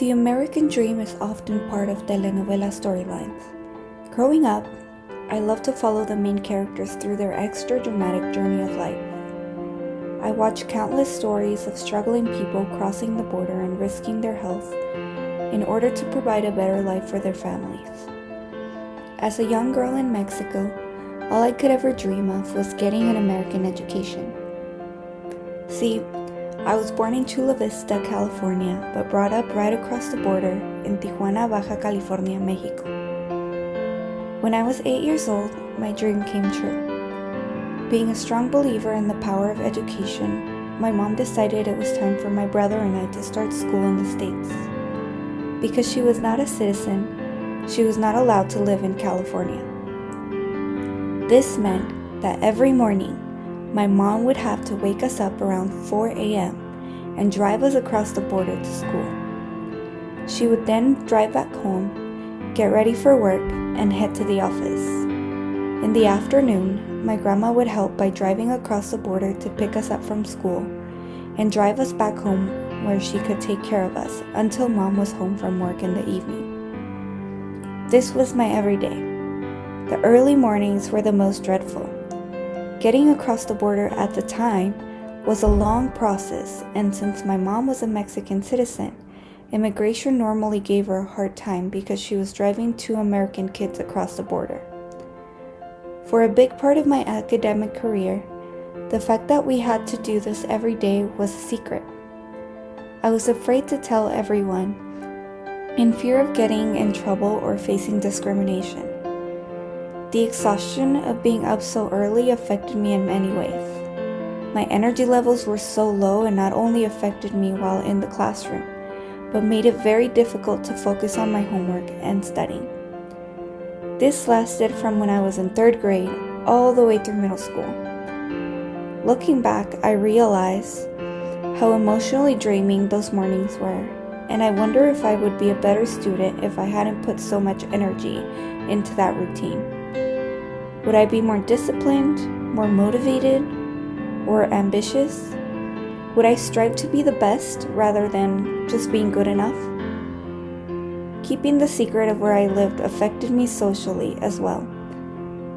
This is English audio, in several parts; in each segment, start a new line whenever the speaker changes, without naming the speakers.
The American dream is often part of telenovela storylines. Growing up, I love to follow the main characters through their extra dramatic journey of life. I watch countless stories of struggling people crossing the border and risking their health in order to provide a better life for their families. As a young girl in Mexico, all I could ever dream of was getting an American education. See, I was born in Chula Vista, California, but brought up right across the border in Tijuana, Baja California, Mexico. When I was 8 years old, my dream came true. Being a strong believer in the power of education, my mom decided it was time for my brother and I to start school in the States. Because she was not a citizen, she was not allowed to live in California. This meant that every morning, my mom would have to wake us up around 4 a.m. and drive us across the border to school. She would then drive back home, get ready for work, and head to the office. In the afternoon, my grandma would help by driving across the border to pick us up from school and drive us back home where she could take care of us until mom was home from work in the evening. This was my everyday. The early mornings were the most dreadful. Getting across the border at the time was a long process, and since my mom was a Mexican citizen, immigration normally gave her a hard time because she was driving 2 American kids across the border. For a big part of my academic career, the fact that we had to do this every day was a secret. I was afraid to tell everyone, in fear of getting in trouble or facing discrimination. The exhaustion of being up so early affected me in many ways. My energy levels were so low and not only affected me while in the classroom, but made it very difficult to focus on my homework and studying. This lasted from when I was in 3rd grade all the way through middle school. Looking back, I realize how emotionally draining those mornings were, and I wonder if I would be a better student if I hadn't put so much energy into that routine. Would I be more disciplined, more motivated, or ambitious? Would I strive to be the best rather than just being good enough? Keeping the secret of where I lived affected me socially as well.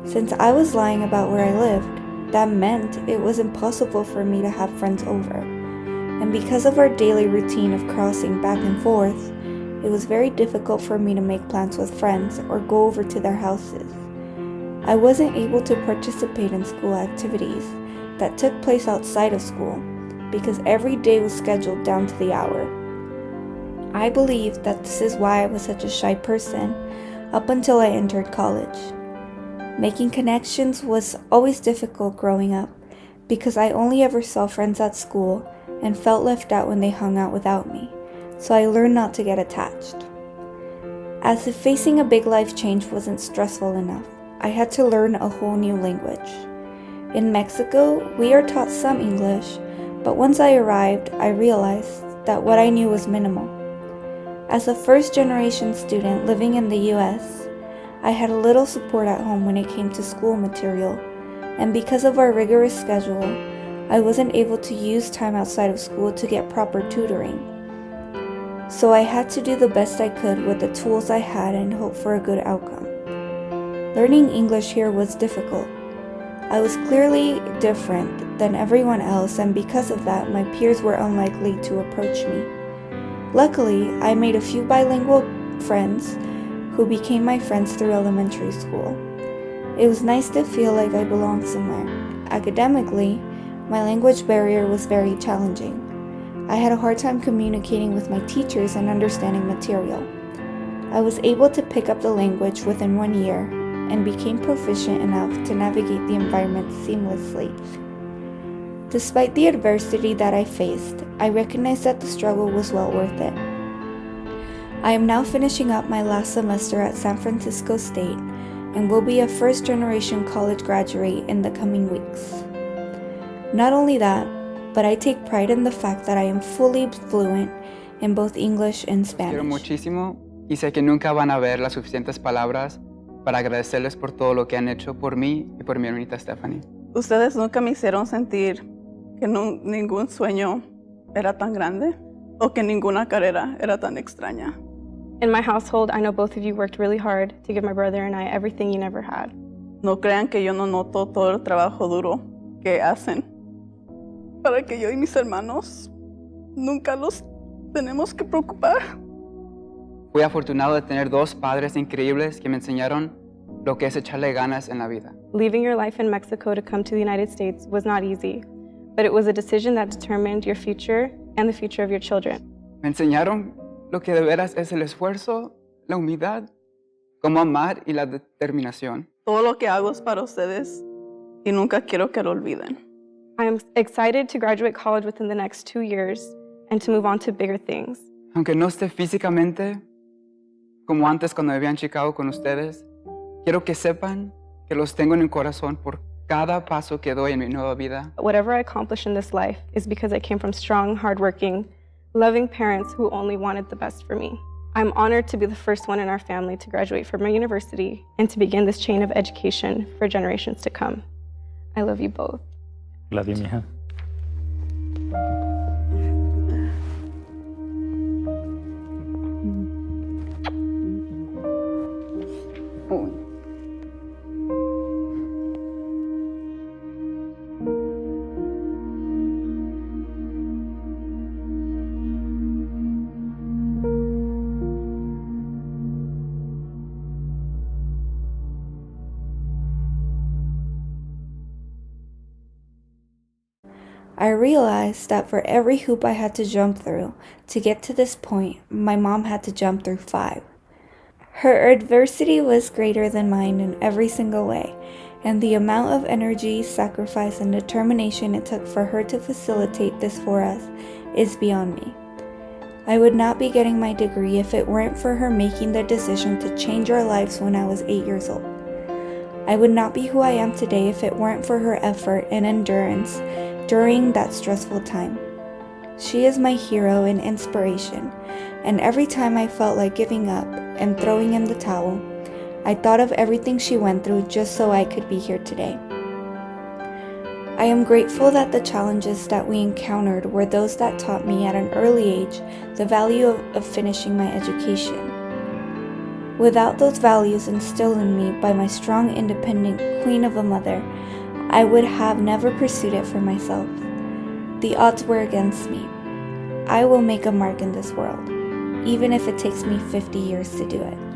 Since I was lying about where I lived, that meant it was impossible for me to have friends over. And because of our daily routine of crossing back and forth, it was very difficult for me to make plans with friends or go over to their houses. I wasn't able to participate in school activities that took place outside of school because every day was scheduled down to the hour. I believe that this is why I was such a shy person up until I entered college. Making connections was always difficult growing up because I only ever saw friends at school and felt left out when they hung out without me, so I learned not to get attached. As if facing a big life change wasn't stressful enough, I had to learn a whole new language. In Mexico, we are taught some English, but once I arrived, I realized that what I knew was minimal. As a first-generation student living in the US, I had a little support at home when it came to school material, and because of our rigorous schedule, I wasn't able to use time outside of school to get proper tutoring. So I had to do the best I could with the tools I had and hope for a good outcome. Learning English here was difficult. I was clearly different than everyone else, and because of that, my peers were unlikely to approach me. Luckily, I made a few bilingual friends who became my friends through elementary school. It was nice to feel like I belonged somewhere. Academically, my language barrier was very challenging. I had a hard time communicating with my teachers and understanding material. I was able to pick up the language within 1 year and became proficient enough to navigate the environment seamlessly. Despite the adversity that I faced, I recognized that the struggle was well worth it. I am now finishing up my last semester at San Francisco State and will be a first-generation college graduate in the coming weeks. Not only that, but I take pride in the fact that I am fully fluent in both English and Spanish.
Quiero muchísimo y sé que nunca van a haber las suficientes palabras para agradecerles por todo lo que han hecho por mí y por mi hermanita Stephanie.
Ustedes nunca me hicieron sentir que ningún sueño era tan grande. o que ninguna carrera era tan extraña.
In my household, I know both of you worked really hard to give my brother and I everything you never had.
No crean que yo no noto todo el trabajo duro que hacen para que yo y mis hermanos nunca los tenemos que preocupar.
Fui afortunado de tener dos padres increíbles que me enseñaron lo que es echarle ganas en la vida.
Leaving your life in Mexico to come to the United States was not easy, but it was a decision that determined your future and the future of your children.
Me enseñaron lo que de veras es el esfuerzo, la humildad, cómo amar y la determinación.
Todo lo que hago es para ustedes y nunca quiero que lo olviden.
I am excited to graduate college within the next 2 years and to move on to bigger things.
Aunque no esté físicamente como antes cuando vivía en Chicago con ustedes, quiero que sepan que los tengo en el corazón por cada paso que doy en mi nueva vida.
Whatever I accomplish in this life is because I came from strong, hardworking, loving parents who only wanted the best for me. I'm honored to be the first one in our family to graduate from a university and to begin this chain of education for generations to come. I love you both.
Love you, mija.
I realized that for every hoop I had to jump through to get to this point, my mom had to jump through 5. Her adversity was greater than mine in every single way, and the amount of energy, sacrifice, and determination it took for her to facilitate this for us is beyond me. I would not be getting my degree if it weren't for her making the decision to change our lives when I was 8 years old. I would not be who I am today if it weren't for her effort and endurance during that stressful time. She is my hero and inspiration, and every time I felt like giving up and throwing in the towel, I thought of everything she went through just so I could be here today. I am grateful that the challenges that we encountered were those that taught me at an early age the value of finishing my education. Without those values instilled in me by my strong, independent queen of a mother, I would have never pursued it for myself. The odds were against me. I will make a mark in this world, even if it takes me 50 years to do it.